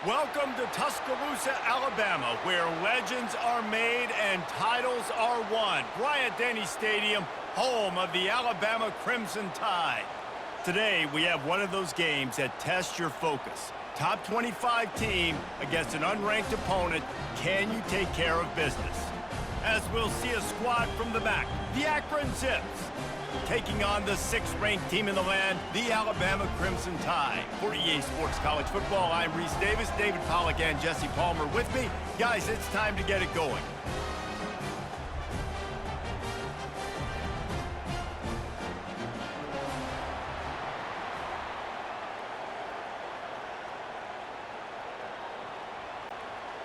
Welcome to Tuscaloosa, Alabama, where legends are made and titles are won. Bryant-Denny Stadium, home of the Alabama Crimson Tide. Today, we have one of those games that tests your focus. Top 25 team against an unranked opponent. Can you take care of business? As we'll see a squad from the back, the Akron Zips, taking on the 6th-ranked team in the land, the Alabama Crimson Tide. For EA Sports College Football, I'm Reese Davis, David Pollack, and Jesse Palmer with me. Guys, it's time to get it going.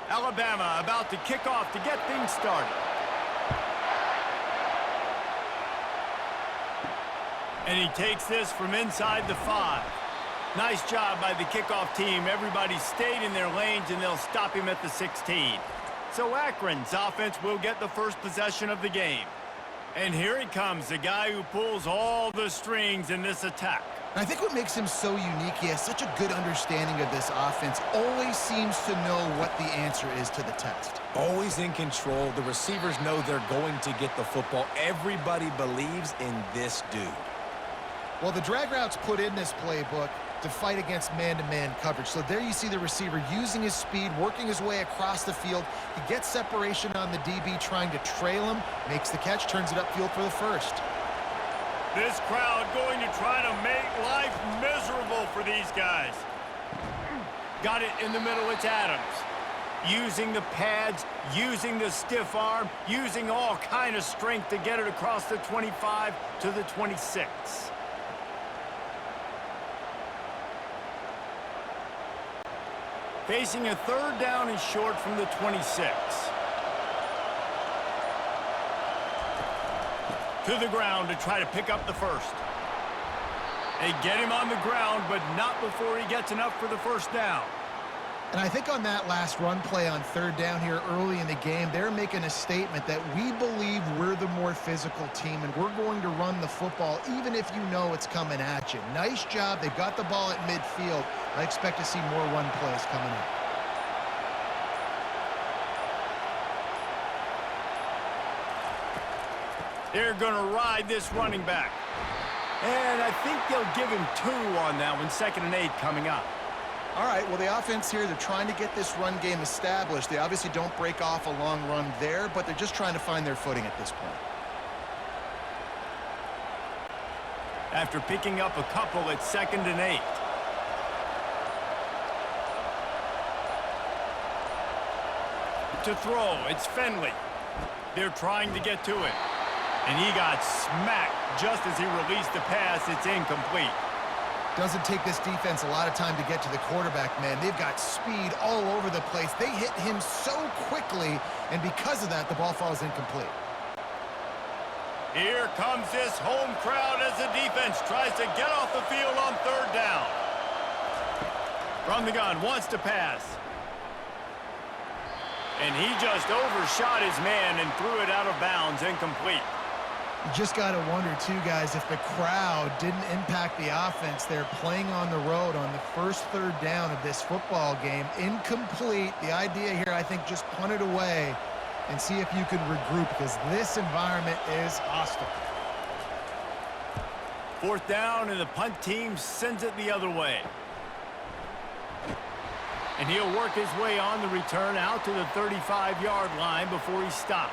Alabama about to kick off to get things started. And he takes this from inside the 5. Nice job by the kickoff team. Everybody stayed in their lanes, and they'll stop him at the 16. So Akron's offense will get the first possession of the game. And here he comes, the guy who pulls all the strings in this attack. I think what makes him so unique, he has such a good understanding of this offense, always seems to know what the answer is to the test. Always in control. The receivers know they're going to get the football. Everybody believes in this dude. Well, the drag routes put in this playbook to fight against man-to-man coverage. So there you see the receiver using his speed, working his way across the field. He gets separation on the DB, trying to trail him, makes the catch, turns it upfield for the first. This crowd going to try to make life miserable for these guys. Got it in the middle, it's Adams. Using the pads, using the stiff arm, using all kind of strength to get it across the 25 to the 26. Facing a 3rd down and short from the 26. To the ground to try to pick up the first. They get him on the ground, but not before he gets enough for the first down. And I think on that last run play on 3rd down here early in the game, they're making a statement that we believe we're the more physical team and we're going to run the football even if you know it's coming at you. Nice job. They got the ball at midfield. I expect to see more run plays coming up. They're going to ride this running back. And I think they'll give him 2 on that one. 2nd and 8 coming up. All right, well, the offense here, they're trying to get this run game established. They obviously don't break off a long run there, but they're just trying to find their footing at this point. After picking up a couple, it's 2nd and 8. To throw, it's Finley. They're trying to get to it. And he got smacked just as he released the pass. It's incomplete. Doesn't take this defense a lot of time to get to the quarterback, man. They've got speed all over the place. They hit him so quickly, and because of that, the ball falls incomplete. Here comes this home crowd as the defense tries to get off the field on 3rd down. From the gun, wants to pass. And he just overshot his man and threw it out of bounds, incomplete. You just got to wonder, too, guys, if the crowd didn't impact the offense. They're playing on the road on the first 3rd down of this football game. Incomplete. The idea here, I think, just punt it away and see if you can regroup because this environment is hostile. 4th down, and the punt team sends it the other way. And he'll work his way on the return out to the 35-yard line before he stopped.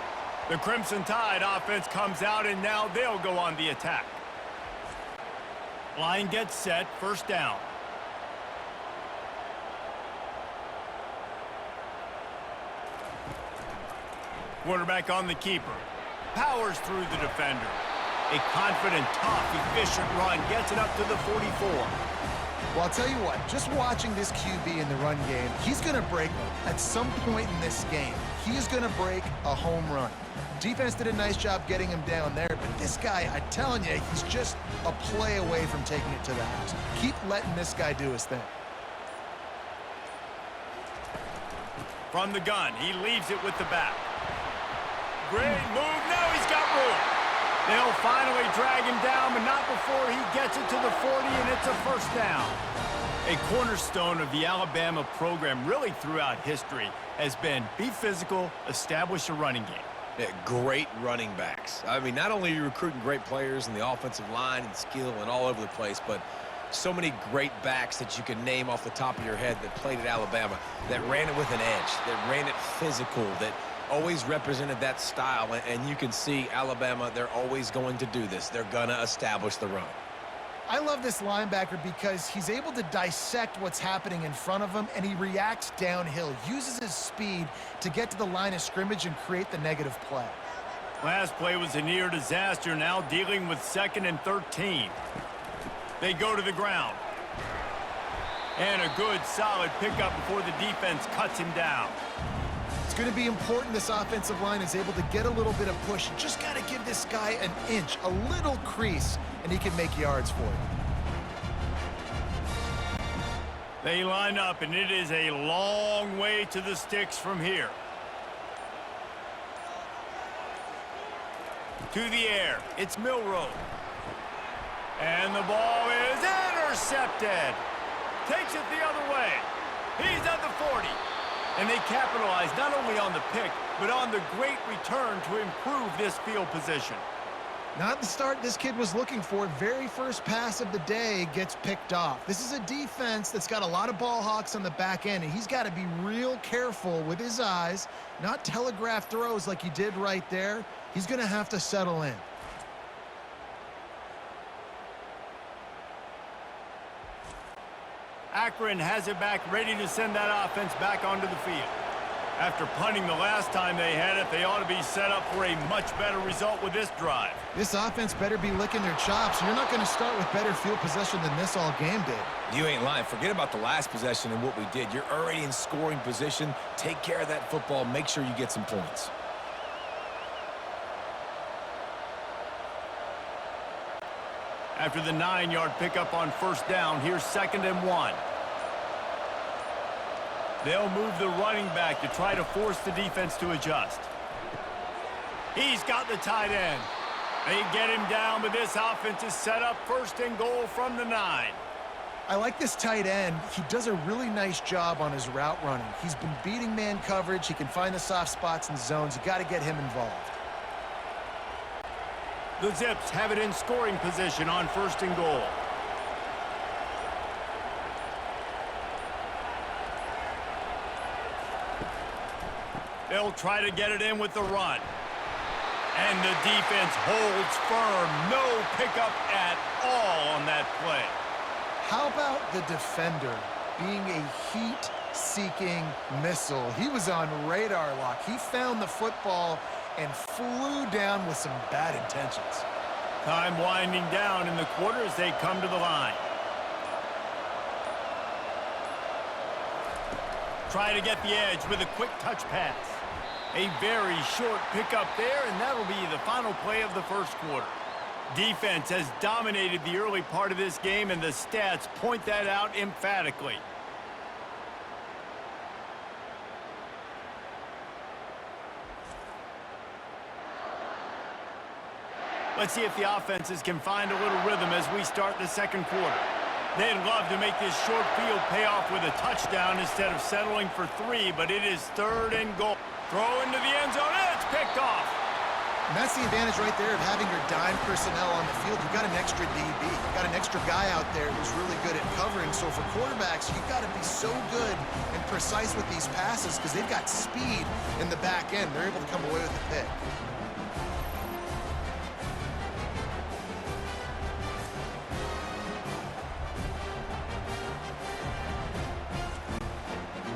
The Crimson Tide offense comes out, and now they'll go on the attack. Line gets set, 1st down. Quarterback on the keeper. Powers through the defender. A confident, tough, efficient run gets it up to the 44. Well, I'll tell you what, just watching this QB in the run game, he's going to break at some point in this game. He's going to break a home run. Defense did a nice job getting him down there, but this guy, I'm telling you, he's just a play away from taking it to the house. Keep letting this guy do his thing. From the gun, he leaves it with the back. Great move, now he's got room. They'll finally drag him down, but not before he gets it to the 40, and it's a 1st down. A cornerstone of the Alabama program really throughout history has been be physical, establish a running game. Yeah, great running backs. I mean, not only are you recruiting great players in the offensive line and skill and all over the place, but so many great backs that you can name off the top of your head that played at Alabama, that ran it with an edge, that ran it physical, that always represented that style. And you can see Alabama, they're always going to do this. They're going to establish the run. I love this linebacker because he's able to dissect what's happening in front of him, and he reacts downhill, uses his speed to get to the line of scrimmage and create the negative play. Last play was a near disaster, now dealing with 2nd and 13. They go to the ground. And a good, solid pickup before the defense cuts him down. It's going to be important this offensive line is able to get a little bit of push. You just got to give this guy an inch, a little crease, and he can make yards for you. They line up, and it is a long way to the sticks from here. To the air, it's Milroe. And the ball is intercepted. Takes it the other way. He's at the 40. And they capitalize not only on the pick, but on the great return to improve this field position. Not the start this kid was looking for. Very first pass of the day gets picked off. This is a defense that's got a lot of ball hawks on the back end, and he's got to be real careful with his eyes, not telegraph throws like he did right there. He's going to have to settle in. Akron has it back, ready to send that offense back onto the field. After punting the last time they had it, they ought to be set up for a much better result with this drive. This offense better be licking their chops. You're not going to start with better field possession than this all game did. You ain't lying. Forget about the last possession and what we did. You're already in scoring position. Take care of that football. Make sure you get some points. After the 9-yard pickup on first down, here's 2nd and 1. They'll move the running back to try to force the defense to adjust. He's got the tight end. They get him down, but this offense is set up 1st and goal from the 9. I like this tight end. He does a really nice job on his route running. He's been beating man coverage. He can find the soft spots and zones. You got to get him involved. The Zips have it in scoring position on 1st and goal. They'll try to get it in with the run. And the defense holds firm. No pickup at all on that play. How about the defender being a heat-seeking missile? He was on radar lock. He found the football and flew down with some bad intentions. Time winding down in the quarter as they come to the line. Try to get the edge with a quick touch pass. A very short pickup there, and that'll be the final play of the first quarter. Defense has dominated the early part of this game, and the stats point that out emphatically. Let's see if the offenses can find a little rhythm as we start the second quarter. They'd love to make this short field pay off with a touchdown instead of settling for 3, but it is 3rd and goal. Throw into the end zone, and it's picked off. And that's the advantage right there of having your dime personnel on the field. You've got an extra DB. You've got an extra guy out there who's really good at covering. So for quarterbacks, you've got to be so good and precise with these passes because they've got speed in the back end. They're able to come away with the pick.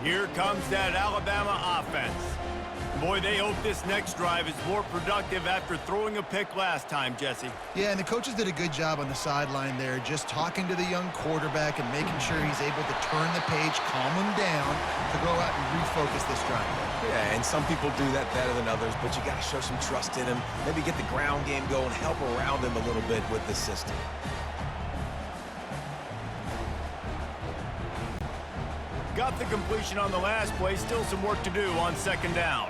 Here comes that Alabama offense. Boy, they hope this next drive is more productive after throwing a pick last time, Jesse. Yeah, and the coaches did a good job on the sideline there, just talking to the young quarterback and making sure he's able to turn the page, calm him down, to go out and refocus this drive. Yeah, and some people do that better than others, but you got to show some trust in him. Maybe get the ground game going, help around him a little bit with the system. Got the completion on the last play. Still some work to do on 2nd down.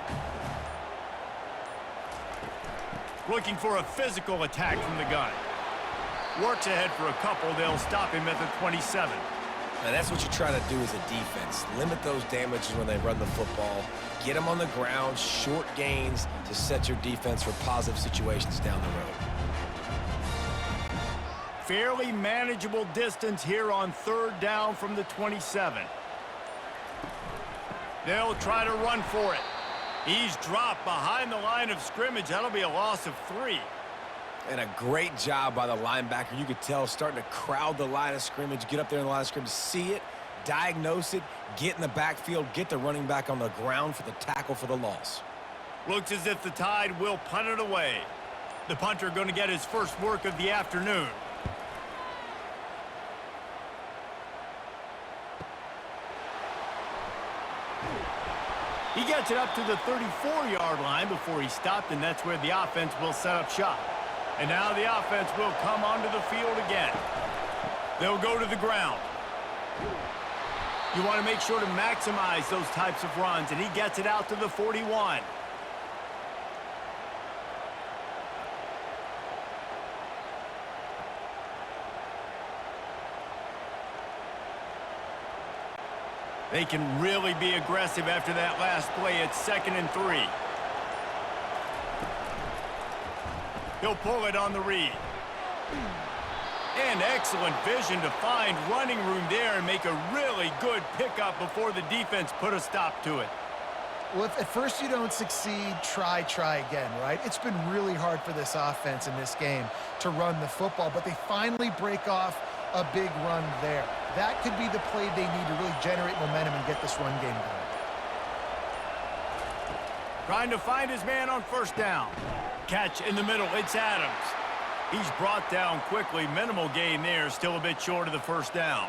Looking for a physical attack from the gun. Works ahead for a couple. They'll stop him at the 27. And that's what you're trying to do as a defense. Limit those damages when they run the football. Get them on the ground, short gains to set your defense for positive situations down the road. Fairly manageable distance here on 3rd down from the 27. They'll try to run for it. He's dropped behind the line of scrimmage. That'll be a loss of 3. And a great job by the linebacker. You could tell starting to crowd the line of scrimmage, get up there in the line of scrimmage, see it, diagnose it, get in the backfield, get the running back on the ground for the tackle for the loss. Looks as if the Tide will punt it away. The punter going to get his first work of the afternoon. He gets it up to the 34-yard line before he stopped, and that's where the offense will set up shop. And now the offense will come onto the field again. They'll go to the ground. You want to make sure to maximize those types of runs, and he gets it out to the 41. They can really be aggressive after that last play. It's 2nd and 3. He'll pull it on the read. And excellent vision to find running room there and make a really good pickup before the defense put a stop to it. Well, if at first you don't succeed, try again, right? It's been really hard for this offense in this game to run the football, but they finally break off a big run there. That could be the play they need to really generate momentum and get this run game going. Trying to find his man on 1st down. Catch in the middle, it's Adams. He's brought down quickly. Minimal gain there, still a bit short of the 1st down.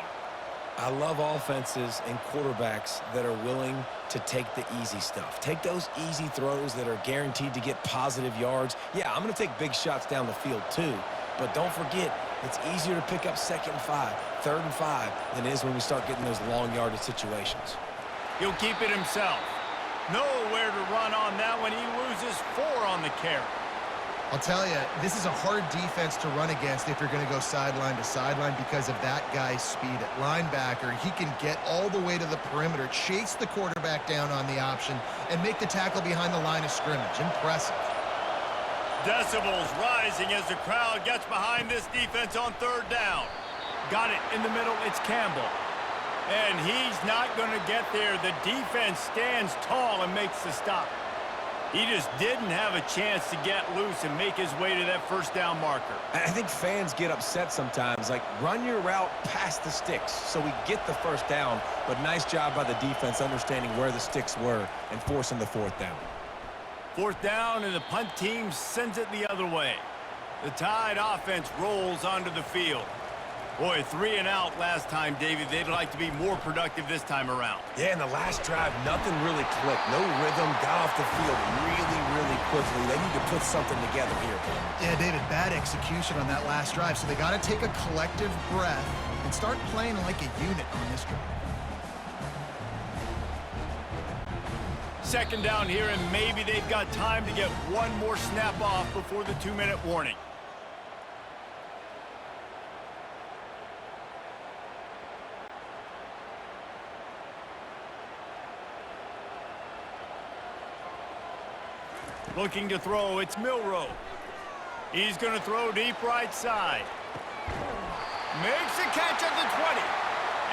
I love offenses and quarterbacks that are willing to take the easy stuff. Take those easy throws that are guaranteed to get positive yards. Yeah, I'm going to take big shots down the field too, but don't forget, it's easier to pick up 2nd and 5, 3rd and 5 than it is when we start getting those long yardage situations. He'll keep it himself. Nowhere to run on that one. He loses 4 on the carry. I'll tell you, this is a hard defense to run against if you're going to go sideline to sideline because of that guy's speed at linebacker. He can get all the way to the perimeter, chase the quarterback down on the option, and make the tackle behind the line of scrimmage. Impressive. Decibels rising as the crowd gets behind this defense on 3rd down. Got it in the middle. It's Campbell. And he's not going to get there. The defense stands tall and makes the stop. He just didn't have a chance to get loose and make his way to that 1st down marker. I think fans get upset sometimes, like run your route past the sticks so we get the 1st down, but nice job by the defense understanding where the sticks were and forcing the 4th down. 4th down, and the punt team sends it the other way. The Tide offense rolls onto the field. Boy, 3 and out last time, David. They'd like to be more productive this time around. Yeah, in the last drive, nothing really clicked. No rhythm, got off the field really quickly. They need to put something together here. Yeah, David, bad execution on that last drive, so they got to take a collective breath and start playing like a unit on this drive. 2nd down here, and maybe they've got time to get one more snap off before the 2-minute warning. Looking to throw, it's Milroe. He's going to throw deep right side. Makes a catch at the 20.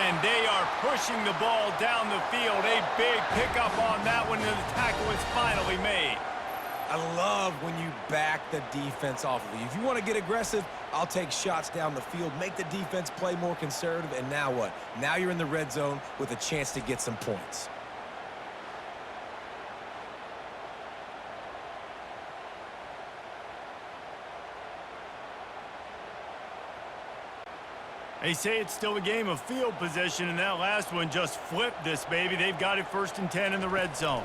And they are pushing the ball down the field. A big pickup on that one, and the tackle is finally made. I love when you back the defense off of you. If you want to get aggressive, I'll take shots down the field, make the defense play more conservative, and now what? Now you're in the red zone with a chance to get some points. They say it's still a game of field position, and that last one just flipped this baby. They've got it 1st and 10 in the red zone.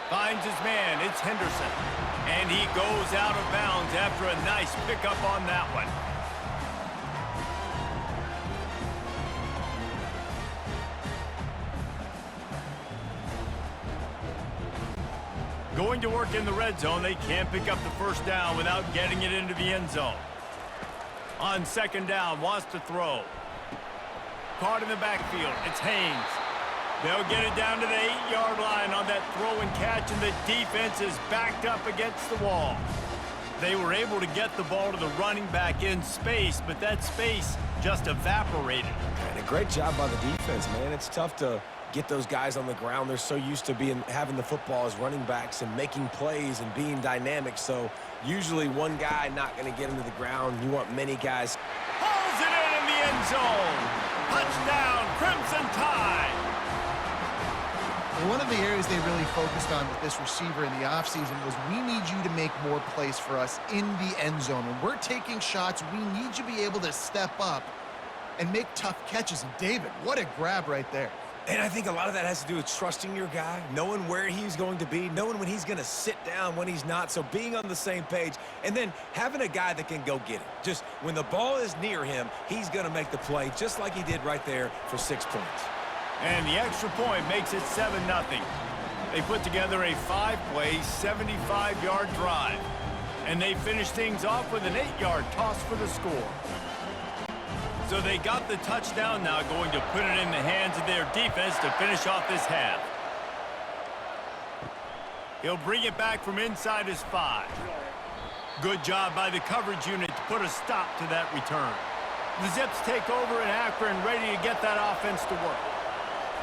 Finds his man. It's Henderson. And he goes out of bounds after a nice pickup on that one. Going to work in the red zone. They can't pick up the 1st down without getting it into the end zone. On second down, wants to throw. Caught in the backfield. It's Haynes. They'll get it down to the 8-yard line on that throw and catch, and the defense is backed up against the wall. They were able to get the ball to the running back in space, but that space just evaporated. And a great job by the defense, man. It's tough to get those guys on the ground. They're so used to having the football as running backs and making plays and being dynamic. So usually one guy not going to get into the ground. You want many guys. Pulls it in the end zone. Touchdown, Crimson Tide. One of the areas they really focused on with this receiver in the offseason was we need you to make more plays for us in the end zone. When we're taking shots, we need you to be able to step up and make tough catches. And David, what a grab right there. And I think a lot of that has to do with trusting your guy, knowing where he's going to be, knowing when he's going to sit down, when he's not. So being on the same page, and then having a guy that can go get it. Just when the ball is near him, he's going to make the play just like he did right there for 6 points. And the extra point makes it 7-0. They put together a 5-play, 75-yard drive. And they finish things off with an 8-yard toss for the score. So they got the touchdown now, going to put it in the hands of their defense to finish off this half. He'll bring it back from inside his 5. Good job by the coverage unit to put a stop to that return. The Zips take over in Akron, ready to get that offense to work.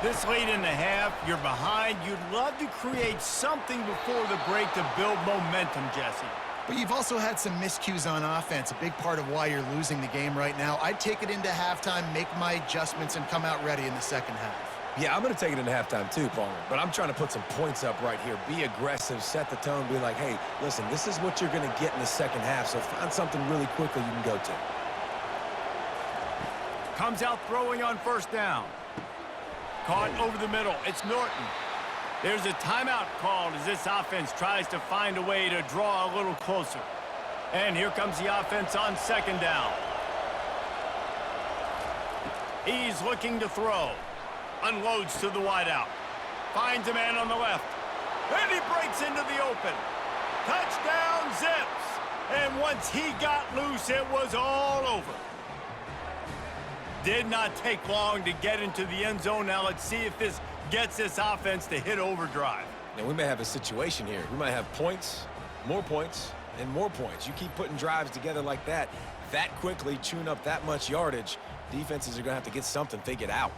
This late in the half, you're behind. You'd love to create something before the break to build momentum, Jesse. But you've also had some miscues on offense, a big part of why you're losing the game right now. I'd take it into halftime, make my adjustments, and come out ready in the second half. Yeah, I'm going to take it into halftime too, Palmer. But I'm trying to put some points up right here. Be aggressive, set the tone, be like, hey, listen, this is what you're going to get in the second half, so find something really quickly you can go to. Comes out throwing on first down. Caught over the middle. It's Norton. There's a timeout called as this offense tries to find a way to draw a little closer. And here comes the offense on second down. He's looking to throw. Unloads to the wideout. Finds a man on the left. And he breaks into the open. Touchdown, Zips. And once he got loose, it was all over. Did not take long to get into the end zone. Now let's see if this gets this offense to hit overdrive. Now we may have a situation here. We might have points, and more points. You keep putting drives together like that quickly, chewing up that much yardage, defenses are going to have to get something figured out.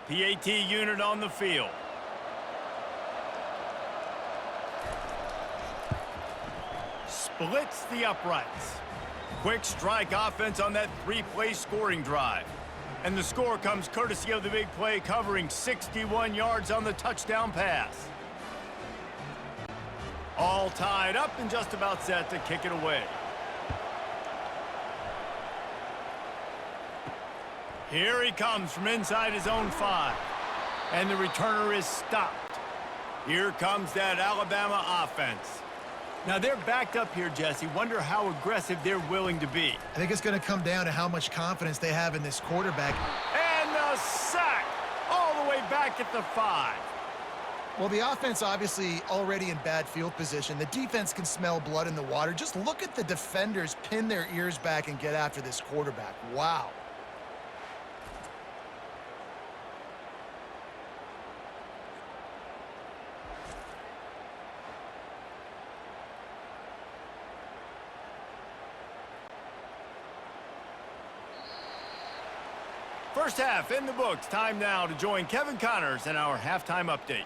PAT unit on the field. Splits the uprights. Quick strike offense on that 3-play scoring drive. And the score comes courtesy of the big play, covering 61 yards on the touchdown pass. All tied up and just about set to kick it away. Here he comes from inside his own 5. And the returner is stopped. Here comes that Alabama offense. Now they're backed up here, Jesse. Wonder how aggressive they're willing to be. I think it's going to come down to how much confidence they have in this quarterback. And the sack all the way back at the 5. Well, the offense obviously already in bad field position. The defense can smell blood in the water. Just look at the defenders pin their ears back and get after this quarterback. Wow. First half in the books. Time now to join Kevin Connors in our halftime update.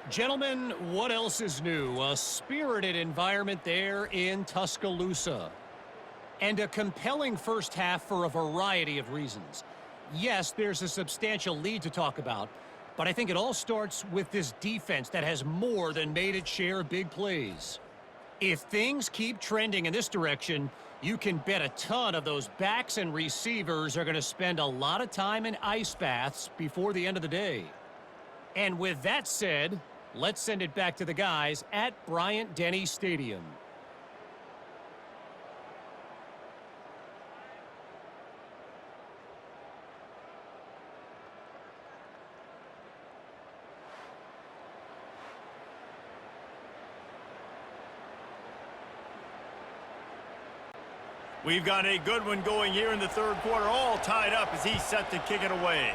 Gentlemen, what else is new? A spirited environment there in Tuscaloosa. And a compelling first half for a variety of reasons. Yes, there's a substantial lead to talk about, but I think it all starts with this defense that has more than made its share of big plays. If things keep trending in this direction, you can bet a ton of those backs and receivers are going to spend a lot of time in ice baths before the end of the day. And with that said, let's send it back to the guys at Bryant-Denny Stadium. We've got a good one going here in the third quarter, all tied up as he's set to kick it away.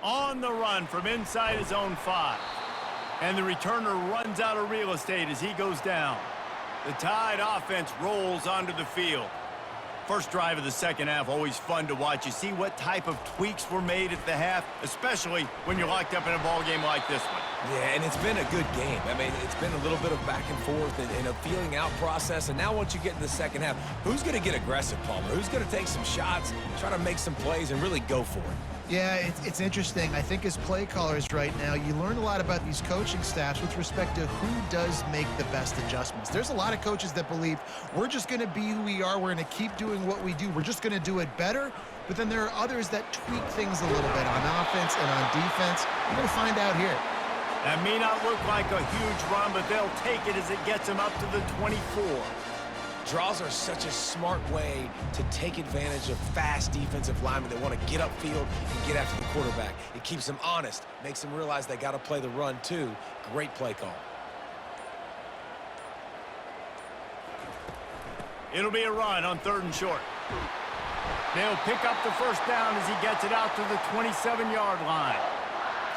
On the run from inside his own 5. And the returner runs out of real estate as he goes down. The Tide offense rolls onto the field. First drive of the second half, always fun to watch. You see what type of tweaks were made at the half, especially when you're locked up in a ball game like this one. Yeah, and it's been a good game. I mean, it's been a little bit of back and forth and a feeling out process. And now once you get in the second half, who's going to get aggressive, Palmer? Who's going to take some shots, try to make some plays, and really go for it? Yeah, it's interesting. I think as play callers right now, you learn a lot about these coaching staffs with respect to who does make the best adjustments. There's a lot of coaches that believe we're just going to be who we are. We're going to keep doing what we do. We're just going to do it better. But then there are others that tweak things a little bit on offense and on defense. We're going to find out here. That may not look like a huge run, but they'll take it as it gets them up to the 24. Draws are such a smart way to take advantage of fast defensive linemen that want to get upfield and get after the quarterback. It keeps them honest, makes them realize they got to play the run too. Great play call. It'll be a run on 3rd and short. They'll pick up the first down as he gets it out to the 27-yard line.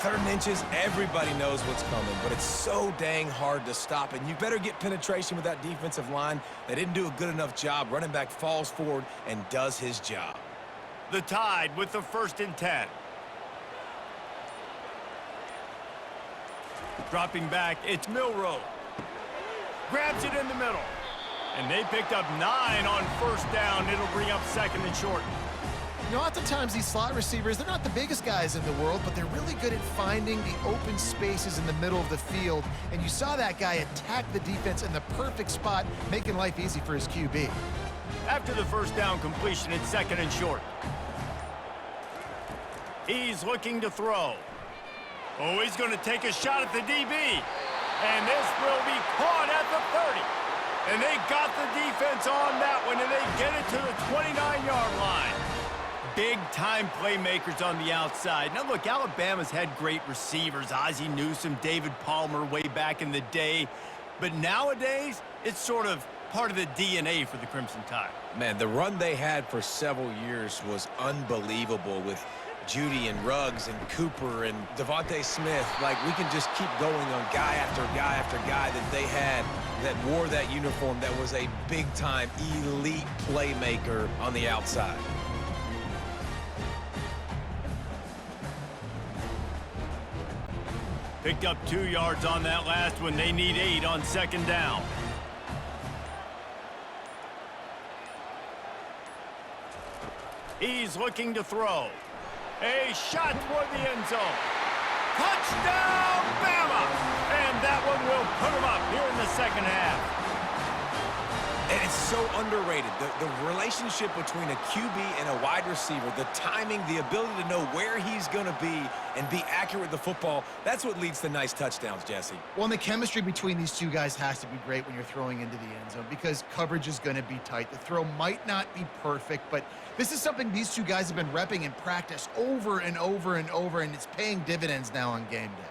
3rd and inches, everybody knows what's coming, but it's so dang hard to stop, and you better get penetration with that defensive line. They didn't do a good enough job. Running back falls forward and does his job. The Tide with the 1st and 10. Dropping back, it's Milroe. Grabs it in the middle. And they picked up 9 on 1st down. It'll bring up 2nd and short. You know, oftentimes these slot receivers, they're not the biggest guys in the world, but they're really good at finding the open spaces in the middle of the field. And you saw that guy attack the defense in the perfect spot, making life easy for his QB. After the 1st down completion, it's 2nd and short. He's looking to throw. Oh, he's going to take a shot at the DB. And this will be caught at the 30. And they got the defense on that one, and they get it to the 29-yard line. Big-time playmakers on the outside. Now, look, Alabama's had great receivers. Ozzie Newsome, David Palmer way back in the day. But nowadays, it's sort of part of the DNA for the Crimson Tide. Man, the run they had for several years was unbelievable with Judy and Ruggs and Cooper and Devontae Smith. Like, we can just keep going on guy after guy after guy that they had that wore that uniform that was a big-time elite playmaker on the outside. Picked up 2 yards on that last one. They need 8 on 2nd down. He's looking to throw. A shot toward the end zone. Touchdown, Bama! And that one will put them up here in the 2nd half. And it's so underrated. The relationship between a QB and a wide receiver, the timing, the ability to know where he's going to be and be accurate with the football, that's what leads to nice touchdowns, Jesse. Well, and the chemistry between these two guys has to be great when you're throwing into the end zone because coverage is going to be tight. The throw might not be perfect, but this is something these two guys have been repping in practice over and over and over, and it's paying dividends now on game day.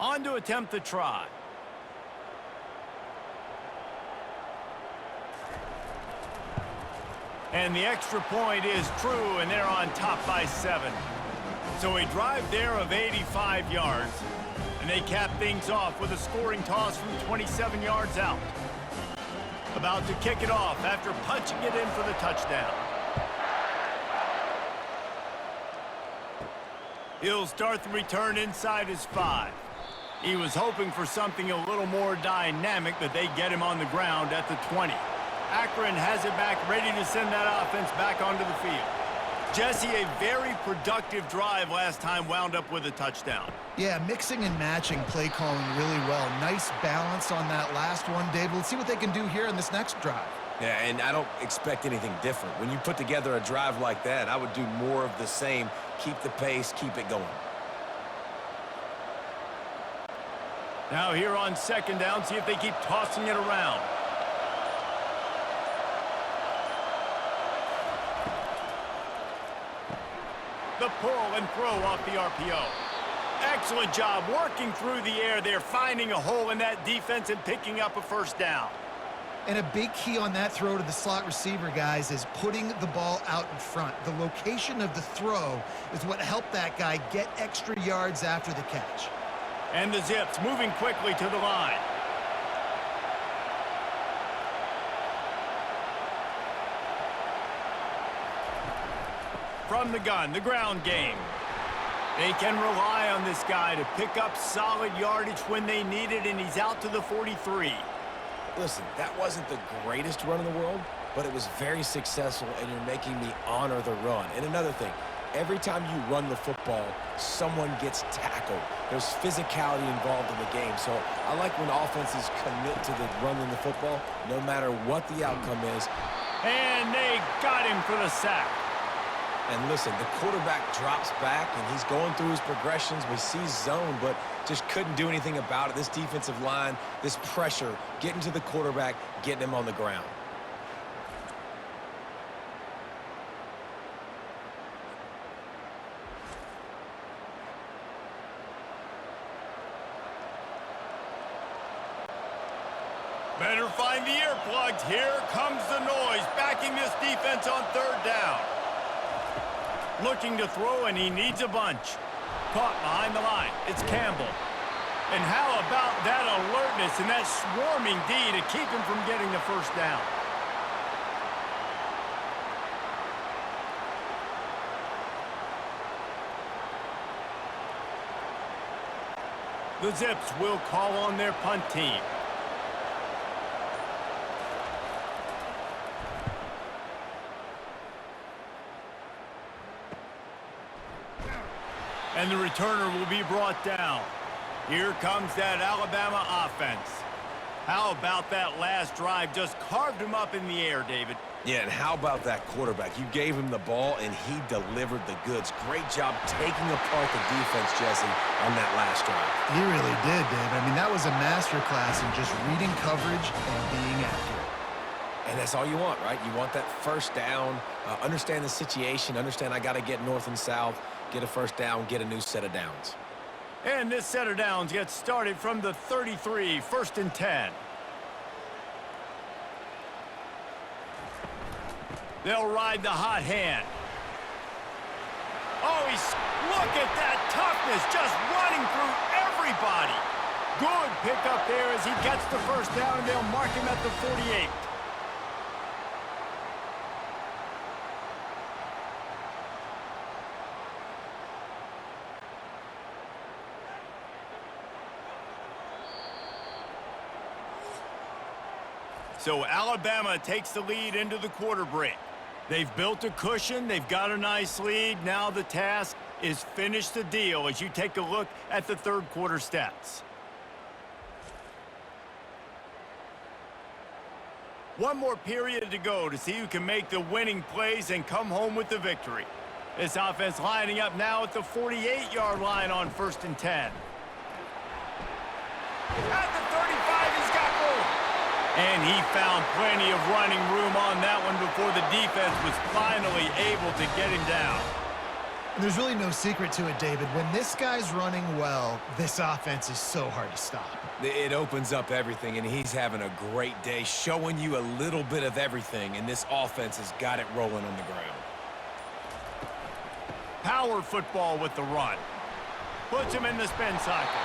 On to attempt the try. And the extra point is true, and they're on top by 7. So a drive there of 85 yards. And they cap things off with a scoring toss from 27 yards out. About to kick it off after punching it in for the touchdown. He'll start the return inside his 5. He was hoping for something a little more dynamic, but they get him on the ground at the 20. Akron has it back, ready to send that offense back onto the field. Jesse, a very productive drive last time, wound up with a touchdown. Yeah, mixing and matching play calling really well. Nice balance on that last one, Dave. Let's see what they can do here in this next drive. Yeah, and I don't expect anything different. When you put together a drive like that, I would do more of the same. Keep the pace, keep it going. Now here on second down, see if they keep tossing it around. The pull and throw off the RPO. Excellent job working through the air there, finding a hole in that defense and picking up a first down. And a big key on that throw to the slot receiver, guys, is putting the ball out in front. The location of the throw is what helped that guy get extra yards after the catch. And the Zips moving quickly to the line. From the gun, the ground game. They can rely on this guy to pick up solid yardage when they need it, and he's out to the 43. Listen, that wasn't the greatest run in the world, but it was very successful, and you're making me honor the run. And another thing, every time you run the football, someone gets tackled. There's physicality involved in the game. So I like when offenses commit to the running the football, no matter what the outcome is. And they got him for the sack. And listen, the quarterback drops back, and he's going through his progressions. We see zone, but just couldn't do anything about it. This defensive line, this pressure, getting to the quarterback, getting him on the ground. Better find the earplugs. Here comes the noise, backing this defense on third down. Looking to throw, and he needs a bunch. Caught behind the line. It's Campbell. And how about that alertness and that swarming D to keep him from getting the first down? The Zips will call on their punt team. And the returner will be brought down. Here comes that Alabama offense. How about that last drive? Just carved him up in the air, David. Yeah, and how about that quarterback? You gave him the ball, and he delivered the goods. Great job taking apart the defense, Jesse, on that last drive. He really did, Dave. I mean, that was a masterclass in just reading coverage and being accurate. And that's all you want, right? You want that first down, understand the situation, understand I got to get north and south, get a first down, get a new set of downs. And this set of downs gets started from the 33, 1st and 10. They'll ride the hot hand. Oh, look at that toughness, just running through everybody. Good pickup there as he gets the first down, and they'll mark him at the 48. So Alabama takes the lead into the quarter break. They've built a cushion. They've got a nice lead. Now the task is finish the deal as you take a look at the third quarter stats. One more period to go to see who can make the winning plays and come home with the victory. This offense lining up now at the 48-yard line on 1st and 10. At the 35, he's got room. And he found plenty of running room on that one before the defense was finally able to get him down. There's really no secret to it, David. When this guy's running well, this offense is so hard to stop. It opens up everything, and he's having a great day, showing you a little bit of everything, and this offense has got it rolling on the ground. Power football with the run. Puts him in the spin cycle.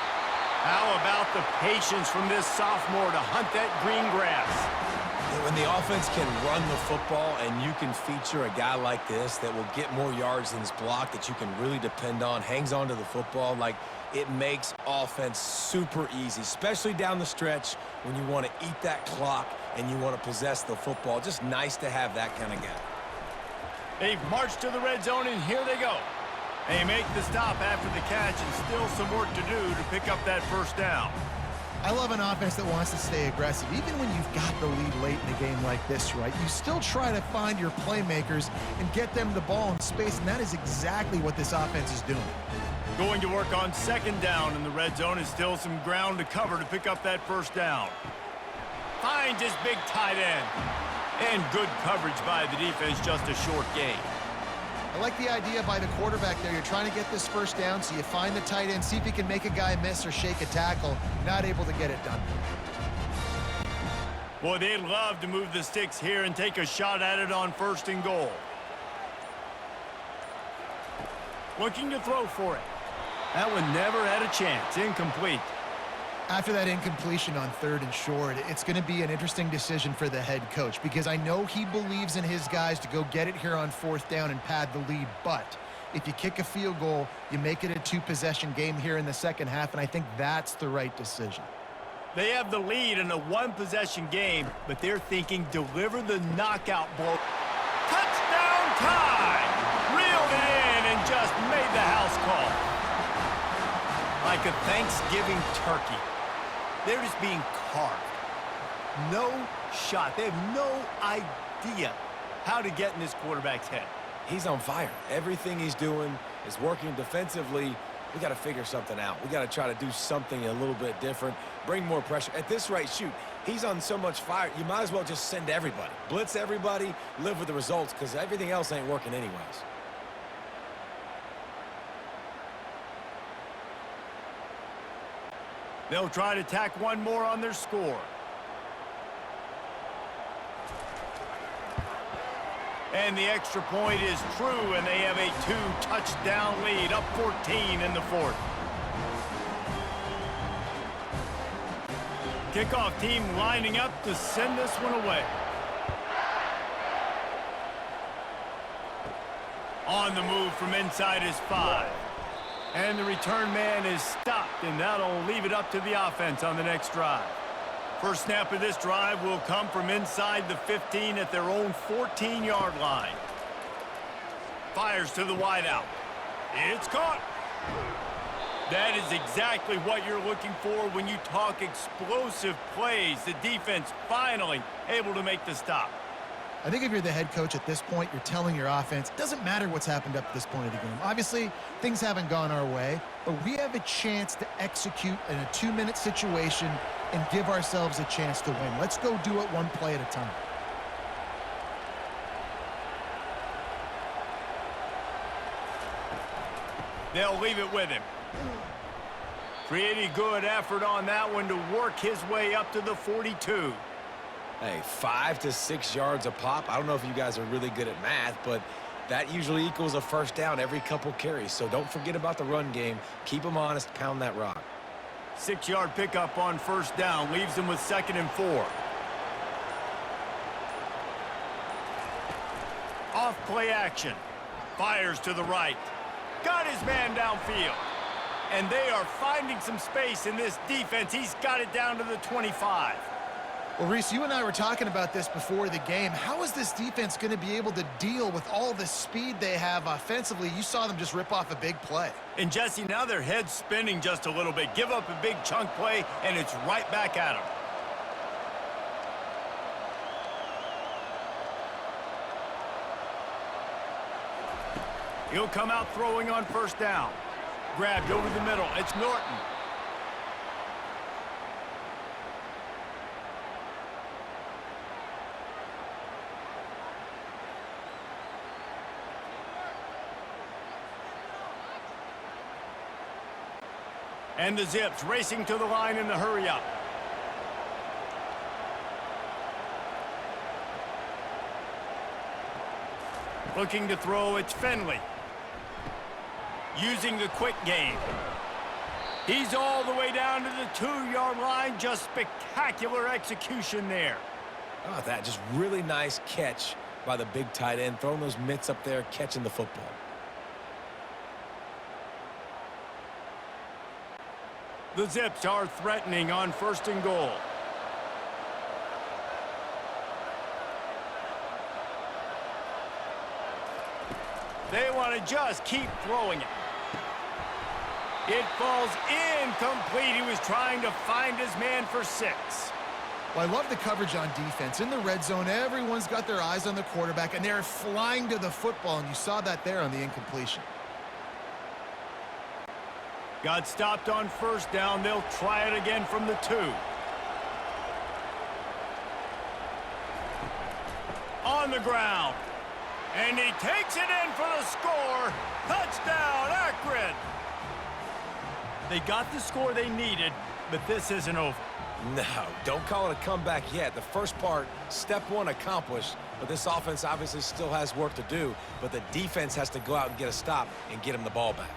How about the patience from this sophomore to hunt that green grass? When the offense can run the football and you can feature a guy like this that will get more yards than his block, that you can really depend on, hangs on to the football, like it makes offense super easy, especially down the stretch when you want to eat that clock and you want to possess the football. Just nice to have that kind of guy. They've marched to the red zone, and here they go. They make the stop after the catch, and still some work to do to pick up that first down. I love an offense that wants to stay aggressive. Even when you've got the lead late in a game like this, right, you still try to find your playmakers and get them the ball in space, and that is exactly what this offense is doing. Going to work on second down in the red zone is still some ground to cover to pick up that first down. Finds his big tight end. And good coverage by the defense, just a short gain. I like the idea by the quarterback there. You're trying to get this first down, so you find the tight end, see if he can make a guy miss or shake a tackle. Not able to get it done. Boy, they'd love to move the sticks here and take a shot at it on first and goal. Looking to throw for it. That one never had a chance. Incomplete. After that incompletion on third and short, it's going to be an interesting decision for the head coach because I know he believes in his guys to go get it here on fourth down and pad the lead. But if you kick a field goal, you make it a two-possession game here in the second half, and I think that's the right decision. They have the lead in a one-possession game, but they're thinking deliver the knockout blow. Touchdown time! Reeled it in and just made the house call. Like a Thanksgiving turkey. They're just being carved. No shot. They have no idea how to get in this quarterback's head. He's on fire. Everything he's doing is working defensively. We got to figure something out. We got to try to do something a little bit different, bring more pressure. At this rate, shoot, he's on so much fire, you might as well just send everybody. Blitz everybody, live with the results, because everything else ain't working anyways. They'll try to tack one more on their score. And the extra point is true, and they have a two-touchdown lead, up 14 in the fourth. Kickoff team lining up to send this one away. On the move from inside his 5. And the return man is stopped, and that'll leave it up to the offense on the next drive. First snap of this drive will come from inside the 15 at their own 14-yard line. Fires to the wideout. It's caught. That is exactly what you're looking for when you talk explosive plays. The defense finally able to make the stop. I think if you're the head coach at this point, you're telling your offense, it doesn't matter what's happened up to this point of the game. Obviously, things haven't gone our way, but we have a chance to execute in a 2-minute situation and give ourselves a chance to win. Let's go do it one play at a time. They'll leave it with him. Pretty good effort on that one to work his way up to the 42. Hey, 5 to 6 yards a pop. I don't know if you guys are really good at math, but that usually equals a first down every couple carries. So don't forget about the run game. Keep them honest. Pound that rock. 6-yard pickup on first down leaves them with 2nd and 4. Off play action. Fires to the right. Got his man downfield. And they are finding some space in this defense. He's got it down to the 25. Well, Reese, you and I were talking about this before the game. How is this defense going to be able to deal with all the speed they have offensively? You saw them just rip off a big play. And, Jesse, now their head's spinning just a little bit. Give up a big chunk play, and it's right back at them. He'll come out throwing on first down. Grabbed over the middle. It's Norton. And the Zips racing to the line in the hurry-up. Looking to throw, it's Finley. Using the quick game. He's all the way down to the 2-yard line. Just spectacular execution there. How about that? Just really nice catch by the big tight end. Throwing those mitts up there, catching the football. The Zips are threatening on first and goal. They want to just keep throwing it. It falls incomplete. He was trying to find his man for 6. Well, I love the coverage on defense. In the red zone, everyone's got their eyes on the quarterback, and they're flying to the football, and you saw that there on the incompletion. Got stopped on first down. They'll try it again from the 2. On the ground. And he takes it in for the score. Touchdown, Akron. They got the score they needed, but this isn't over. No, don't call it a comeback yet. The first part, step 1 accomplished, but this offense obviously still has work to do, but the defense has to go out and get a stop and get him the ball back.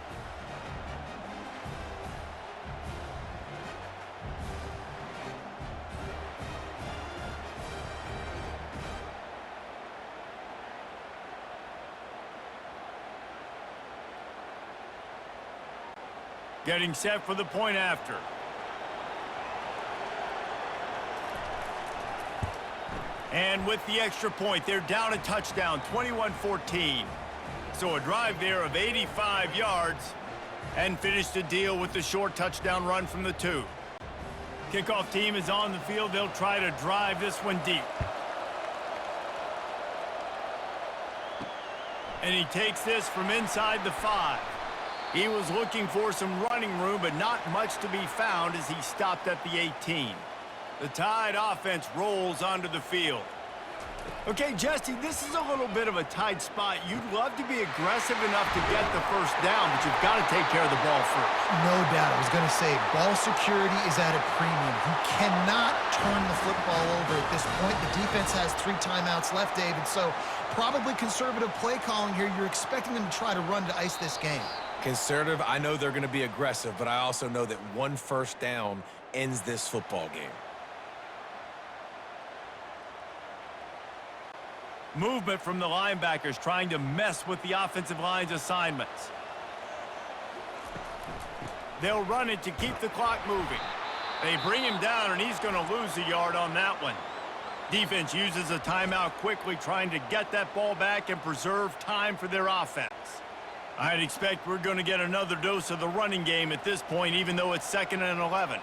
Getting set for the point after. And with the extra point, they're down a touchdown, 21-14. So a drive there of 85 yards and finished the deal with the short touchdown run from the 2. Kickoff team is on the field. They'll try to drive this one deep. And he takes this from inside the 5. He was looking for some running room, but not much to be found as he stopped at the 18. The Tide offense rolls onto the field. Okay, Jesse, this is a little bit of a tight spot. You'd love to be aggressive enough to get the first down, but you've got to take care of the ball first. No doubt. I was going to say, ball security is at a premium. You cannot turn the football over at this point. The defense has 3 timeouts left, David, so probably conservative play calling here. You're expecting them to try to run to ice this game. Conservative, I know they're going to be aggressive, but I also know that 1 first down ends this football game. Movement from the linebackers trying to mess with the offensive line's assignments. They'll run it to keep the clock moving. They bring him down, and he's going to lose a yard on that one. Defense uses a timeout quickly, trying to get that ball back and preserve time for their offense. I'd expect we're going to get another dose of the running game at this point, even though it's 2nd and 11.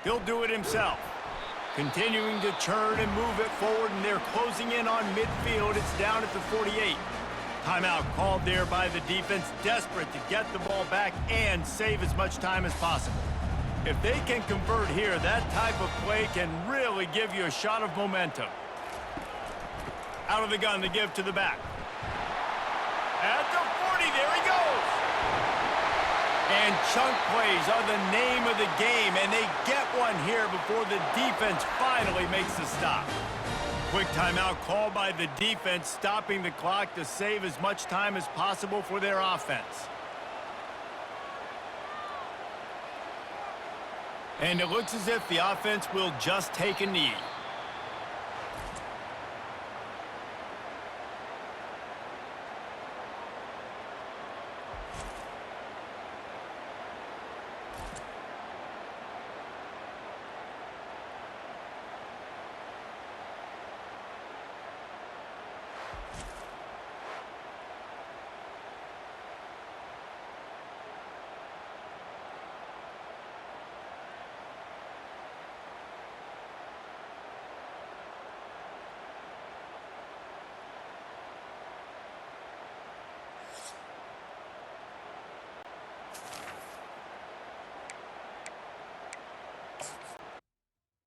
He'll do it himself. Continuing to churn and move it forward, and they're closing in on midfield. It's down at the 48. Timeout called there by the defense, desperate to get the ball back and save as much time as possible. If they can convert here, that type of play can really give you a shot of momentum. Out of the gun to give to the back. At the 40, there he goes. And chunk plays are the name of the game, and they get one here before the defense finally makes the stop. Quick timeout called by the defense, stopping the clock to save as much time as possible for their offense. And it looks as if the offense will just take a knee.